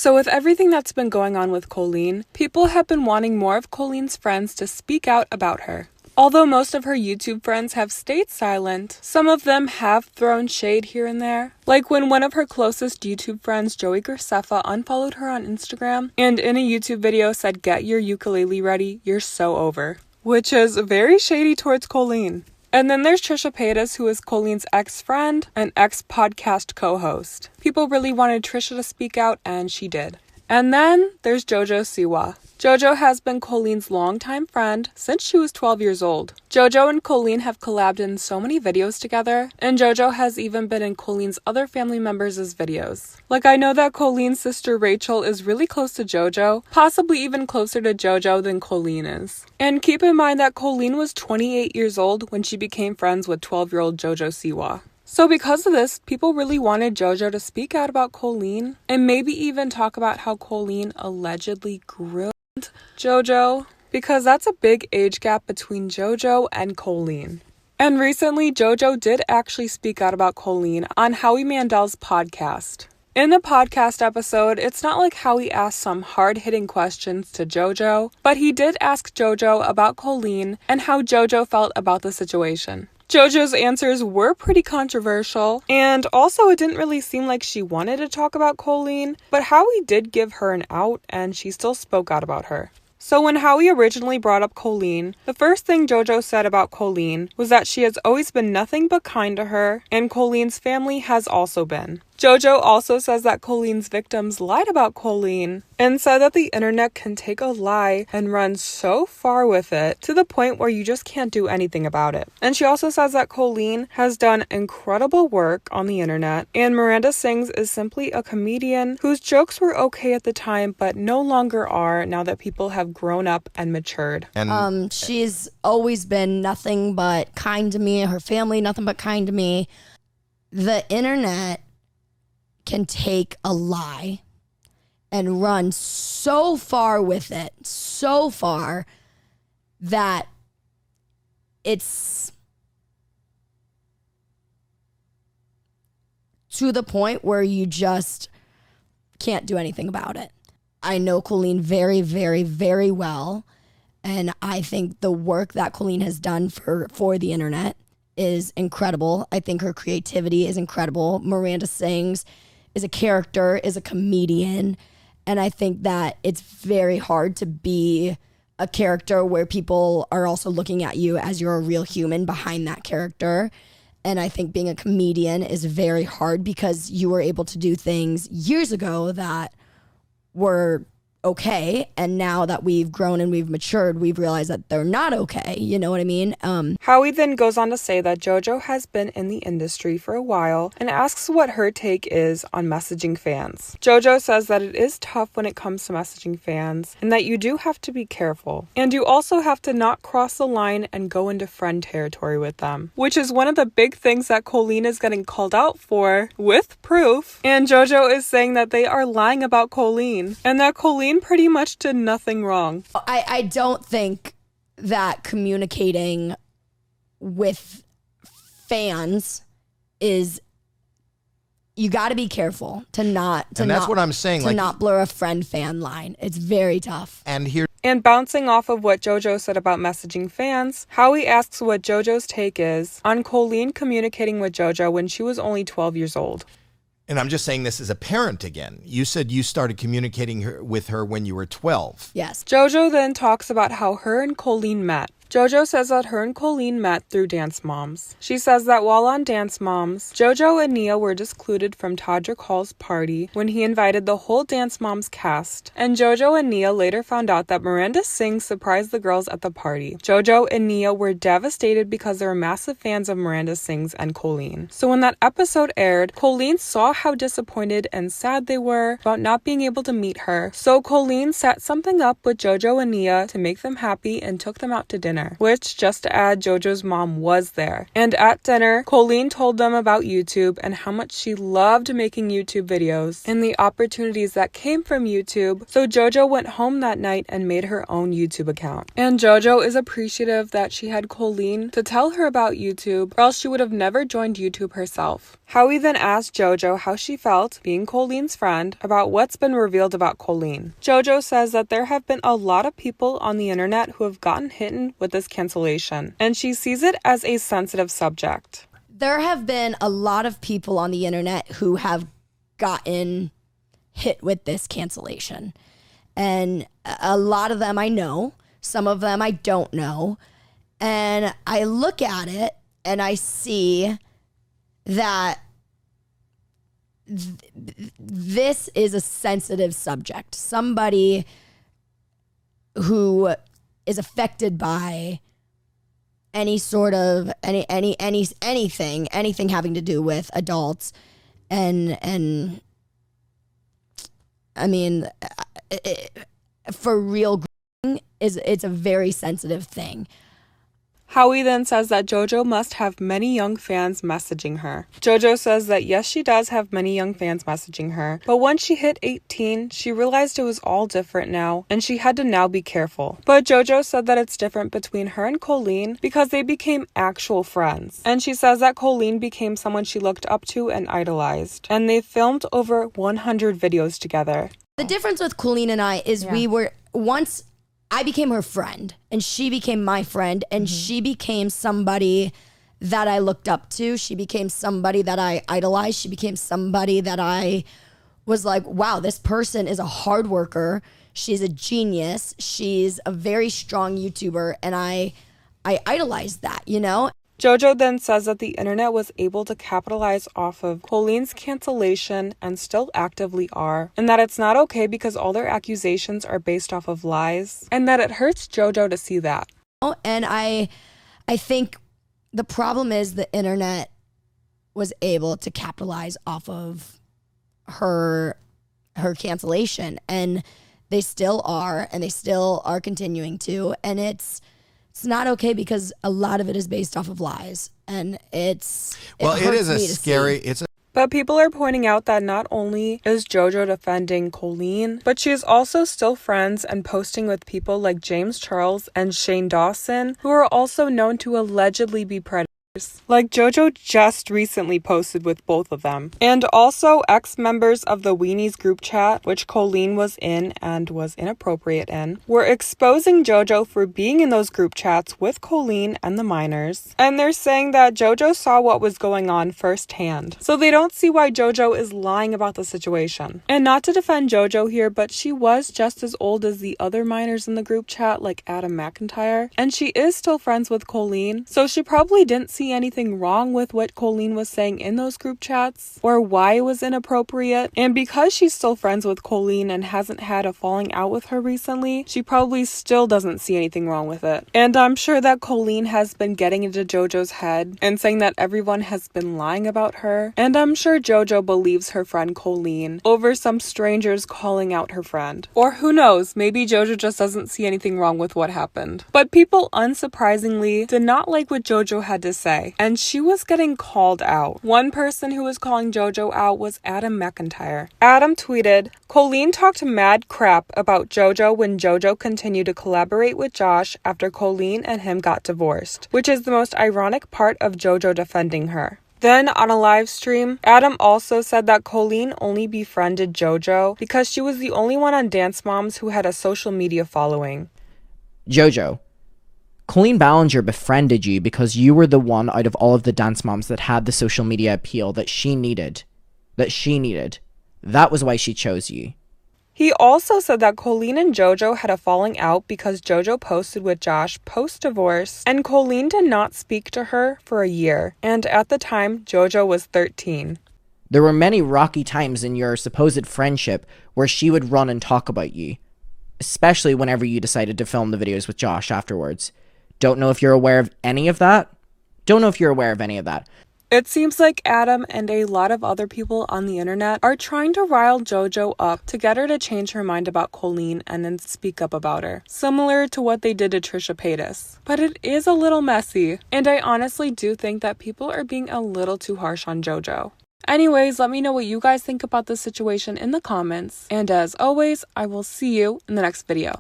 So with everything that's been going on with Colleen, people have been wanting more of Colleen's friends to speak out about her. Although most of her YouTube friends have stayed silent, some of them have thrown shade here and there. Like when one of her closest YouTube friends, Joey Graceffa, unfollowed her on Instagram and in a YouTube video said, "Get your ukulele ready, you're so over." Which is very shady towards Colleen. And then there's Trisha Paytas, who is Colleen's ex-friend and ex-podcast co-host. People really wanted Trisha to speak out, and she did. And then there's JoJo Siwa. JoJo has been Colleen's longtime friend since she was 12 years old. JoJo and Colleen have collabed in so many videos together, and JoJo has even been in Colleen's other family members' videos. Like, I know that Colleen's sister Rachel is really close to JoJo, possibly even closer to JoJo than Colleen is. And keep in mind that Colleen was 28 years old when she became friends with 12-year-old JoJo Siwa. So because of this, people really wanted JoJo to speak out about Colleen and maybe even talk about how Colleen allegedly groomed JoJo, because that's a big age gap between JoJo and Colleen. And recently, JoJo did actually speak out about Colleen on Howie Mandel's podcast. In the podcast episode, it's not like Howie asked some hard-hitting questions to JoJo, but he did ask JoJo about Colleen and how JoJo felt about the situation. JoJo's answers were pretty controversial, and also it didn't really seem like she wanted to talk about Colleen, but Howie did give her an out, and she still spoke out about her. So when Howie originally brought up Colleen, the first thing JoJo said about Colleen was that she has always been nothing but kind to her, and Colleen's family has also been. JoJo also says that Colleen's victims lied about Colleen and said that the internet can take a lie and run so far with it to the point where you just can't do anything about it. And she also says that Colleen has done incredible work on the internet, and Miranda Sings is simply a comedian whose jokes were okay at the time but no longer are now that people have grown up and matured. And she's always been nothing but kind to me, her family nothing but kind to me. The internet can take a lie and run so far with it, so far that it's to the point where you just can't do anything about it. I know Colleen very, very, very well, and I think the work that Colleen has done for the internet is incredible. I think her creativity is incredible. Miranda Sings is a character, is a comedian, and I think that it's very hard to be a character where people are also looking at you as you're a real human behind that character. And I think being a comedian is very hard because you were able to do things years ago that were okay, and now that we've grown and we've matured, we've realized that they're not okay. You know what I mean? Howie then goes on to say that JoJo has been in the industry for a while and asks what her take is on messaging fans. JoJo says that it is tough when it comes to messaging fans and that you do have to be careful. And you also have to not cross the line and go into friend territory with them, which is one of the big things that Colleen is getting called out for with proof. And JoJo is saying that they are lying about Colleen and that Colleen pretty much did nothing wrong. I don't think that communicating with fans is, you got to be careful to not and that's what I'm saying, to not blur a friend-fan line. It's very tough. And bouncing off of what JoJo said about messaging fans, Howie asks what JoJo's take is on Colleen communicating with JoJo when she was only 12 years old. And I'm just saying this as a parent again. You said you started communicating with her when you were 12. Yes. JoJo then talks about how her and Colleen met. JoJo says that her and Colleen met through Dance Moms. She says that while on Dance Moms, JoJo and Nia were discluded from Todrick Hall's party when he invited the whole Dance Moms cast, and JoJo and Nia later found out that Miranda Sings surprised the girls at the party. JoJo and Nia were devastated because they were massive fans of Miranda Sings and Colleen. So when that episode aired, Colleen saw how disappointed and sad they were about not being able to meet her, so Colleen set something up with JoJo and Nia to make them happy and took them out to dinner. Which, just to add, JoJo's mom was there. And at dinner, Colleen told them about YouTube and how much she loved making YouTube videos and the opportunities that came from YouTube. So JoJo went home that night and made her own YouTube account. And JoJo is appreciative that she had Colleen to tell her about YouTube, or else she would have never joined YouTube herself. Howie then asked JoJo how she felt, being Colleen's friend, about what's been revealed about Colleen. JoJo says that there have been a lot of people on the internet who have gotten hit with this cancellation, and she sees it as a sensitive subject. There have been a lot of people on the internet who have gotten hit with this cancellation. And a lot of them I know, some of them I don't know. And I look at it and I see that this is a sensitive subject. Somebody who is affected by any sort of anything having to do with adults, and I mean, for real, it's a very sensitive thing. Howie then says that JoJo must have many young fans messaging her. JoJo says that yes, she does have many young fans messaging her, but once she hit 18, she realized it was all different now, and she had to now be careful. But JoJo said that it's different between her and Colleen because they became actual friends. And she says that Colleen became someone she looked up to and idolized, and they filmed over 100 videos together. The difference with Colleen and I is we were once... I became her friend, and she became my friend, and she became somebody that I looked up to. She became somebody that I idolized. She became somebody that I was like, wow, this person is a hard worker. She's a genius. She's a very strong YouTuber, and I idolized that, you know? JoJo then says that the internet was able to capitalize off of Colleen's cancellation and still actively are, and that it's not okay because all their accusations are based off of lies, and that it hurts JoJo to see that. And I think the problem is the internet was able to capitalize off of her cancellation, and they still are, and they still are continuing to, and it's not okay because a lot of it is based off of lies, and it is a scary. But people are pointing out that not only is JoJo defending Colleen, but she is also still friends and posting with people like James Charles and Shane Dawson, who are also known to allegedly be predators. Like JoJo just recently posted with both of them. And also ex-members of the Weenies group chat, which Colleen was in and was inappropriate in, were exposing JoJo for being in those group chats with Colleen and the minors. And they're saying that JoJo saw what was going on firsthand. So they don't see why JoJo is lying about the situation. And not to defend JoJo here, but she was just as old as the other minors in the group chat, like Adam McIntyre. And she is still friends with Colleen. So she probably didn't see anything wrong with what Colleen was saying in those group chats or why it was inappropriate. And because she's still friends with Colleen and hasn't had a falling out with her recently, she probably still doesn't see anything wrong with it. And I'm sure that Colleen has been getting into JoJo's head and saying that everyone has been lying about her. And I'm sure JoJo believes her friend Colleen over some strangers calling out her friend. Or who knows, maybe JoJo just doesn't see anything wrong with what happened. But people unsurprisingly did not like what JoJo had to say, and she was getting called out. One person who was calling JoJo out was Adam McIntyre. Adam tweeted, "Colleen talked mad crap about JoJo when JoJo continued to collaborate with Josh after Colleen and him got divorced, which is the most ironic part of JoJo defending her." Then, on a live stream, Adam also said that Colleen only befriended JoJo because she was the only one on Dance Moms who had a social media following. JoJo, Colleen Ballinger befriended you because you were the one out of all of the Dance Moms that had the social media appeal that she needed. That was why she chose you. He also said that Colleen and JoJo had a falling out because JoJo posted with Josh post-divorce, and Colleen did not speak to her for a year, and at the time, JoJo was 13. There were many rocky times in your supposed friendship where she would run and talk about you, especially whenever you decided to film the videos with Josh afterwards. Don't know if you're aware of any of that. It seems like Adam and a lot of other people on the internet are trying to rile JoJo up to get her to change her mind about Colleen and then speak up about her, similar to what they did to Trisha Paytas. But it is a little messy, and I honestly do think that people are being a little too harsh on JoJo. Anyways, let me know what you guys think about this situation in the comments, and as always, I will see you in the next video.